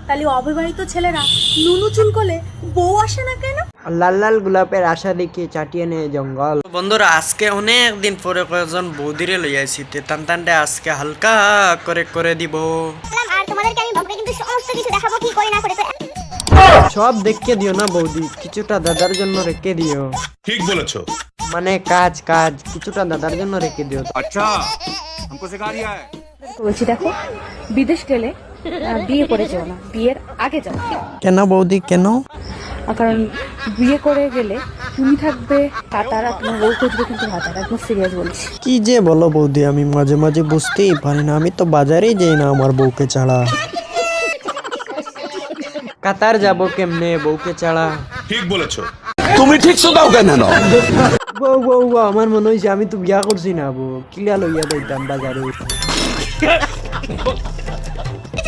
তাহলে অবিবাহিত ছেলেরা নুনু চুল করলে বউ আসে না কেন? লাল লাল গোলাপের আশা দেখে চাটিয়ে নেয় জঙ্গল। বন্ধুরা, আজকে অনেক দিন পরে কয়েকজন বৌদিরে লই আইছি, টান টানটে আজকে হালকা করে করে দিব। আর তোমাদেরকে আমি ব্লগে কিন্তু সমস্ত কিছু দেখাবো কি করি না করে। সব দেখে দিও না বৌদি, কিছুটা দাদার জন্য রেখে দিও। ঠিক বলেছো। মানে কাজ কাজ কিছুটা দাদার জন্য রেখে দিও। अच्छा हमको सिखा रिया है। বলছি দেখো, বিদেশ গেলে বিয়ে করে যেও না, বিয়ের আগে যাও। কেন বৌদি কেন? কারণ বিয়ে করে গেলে তুমি থাকবে কাতার আর তোমার বউ খুঁজবে কিন্তু হাতার। একদম সিরিয়াস বলছি। কি যে বলো বৌদি, আমি মাঝে মাঝে বুঝতেই পারি না, আমি তো বাজারেই যাই না আমার বউকে ছাড়া। কাতার যাব কেমনে বউকে ছাড়া? ঠিক বলেছো। তুমি ঠিক শুধাও কেন? বউ বউ বউ, আমার মনে হয়েছে আমি তো বিয়া করছি না, বউ কিলা লইয়া দিতাম বাজারে।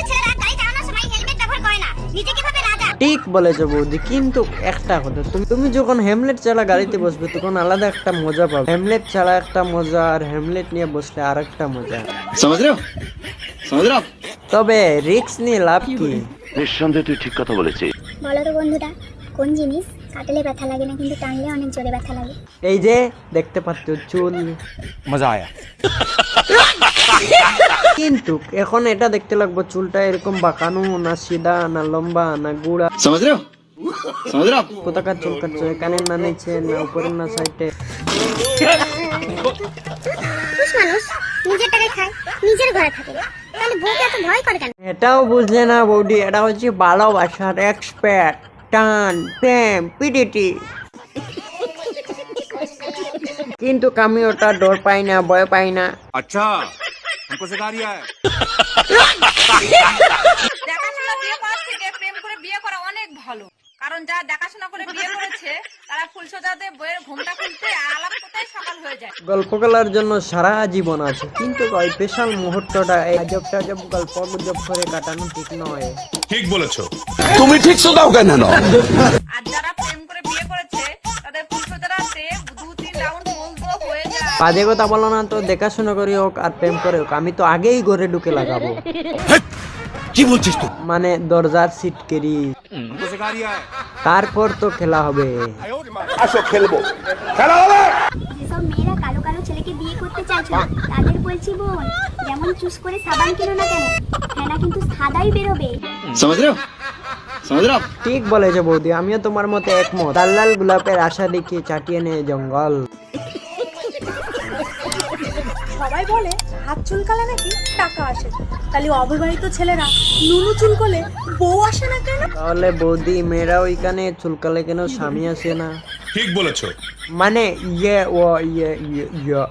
ছেলেরা গাড়ি চালানোর সময় হেলমেট ব্যবহার করে না, নিজেকে ভাবে রাজা। ঠিক বলেছো বৌদি, কিন্তু একটা কথা, তুমি যখন হেমলেট ছাড়া গাড়িতে বসবে তখন আলাদা একটা মজা পাবে। হেমলেট ছাড়া একটা মজা, আর হেমলেট নিয়ে বসলে আর একটা মজা। समझ रहे हो? समझ रहे हो? তবে রিস্ক নিয়ে লাভ কি? নিঃসন্দেহে তুই ঠিক কথা বলেছিস। বলো তো বন্ধুরা, কোন জিনিস কাটলে ব্যথা লাগে না কিন্তু টানলে অনেক জোরে ব্যথা লাগে? এই যে দেখতে পাচ্ছ চুল। मजा आया। কিন্তু এখন এটা দেখতে লাগবো চুলটা এরকম বাঁকানো না সিধা না লম্বা না গুড়া। समझ रहे हो? समझ रहे हो? কোথাকার চুল কাটছো, এখানে না নিচে না উপরে না সাইডে? পুরুষ মানুষ নিজের টাকায় খায়, নিজের ঘরে থাকে, তাহলে বউকে এত ভয় করে কেন? এটাও বুঝলে না বৌদি, এটা হচ্ছে ভালোবাসার এক্সপার্ট, টান প্রেম পিডিটি। কিন্তু আমি ওটা ডর পাই না, ভয় পাই না। अच्छा हमको सिखा रिया है। দেখাশোনা বিয়ে করার থেকে প্রেম করে বিয়ে করা অনেক ভালো। কারণ যারা দেখাশোনা করে বিয়ে করেছে তারা ফুলসজ্জাতে বইয়ের ঘুমটা খুলতে আলাপ কোথায় সকাল হয়ে যায়। গল্প বলার জন্য সারা জীবন আছে, কিন্তু ওই স্পেশাল মুহূর্তটা এই আজব টাজব গল্প গুজব করে কাটানো ঠিক নয়। ঠিক বলেছো। তুমি ঠিক শুধাও কেন? আর যারা প্রেম করে বিয়ে করেছে তাদের ফুলসজ্জাতে 2-3 রাউন্ড বলতো হয়ে যায়। বাজে কথা বলো না তো, দেখাশোনা করি হোক আর প্রেম করে হোক, আমি তো আগেই ঘরে ঢুকে লাগাবো। কি বলছিস তুই? মানে দরজার সিট কেরি, हमको सिखा रिया है। তারপর তো খেলা হবে। আসো খেলবো, খেলা হবে। যেসব মেয়েরা কালো কালো ছেলেকে বিয়ে করতে চাইছো না, তাদের বলছি বোন, যেমন চুজ করে সাবান কিনো না কেন, ফেনা কিন্তু সাদাই বেরোবে। समझ रहे हो? समझ रहे हो? ঠিক বলেছে বৌদি, আমিও তোমার মতে একমত। লাল লাল গোলাপের আশা দেখে চাটিয়ে নেয় জঙ্গল। সবাই বলে হাত চুলকালে নাকি টাকা আসে, তাহলে অবিবাহিত ছেলেরা নুনু চুল করলে বউ আসে না কেন? তাহলে বৌদি মেয়েরা ওইখানে চুলকালে কেন স্বামী আসে না? ঠিক বলেছো। মানে ইয়ে ও ইয়ে ইয়ে ইয়ে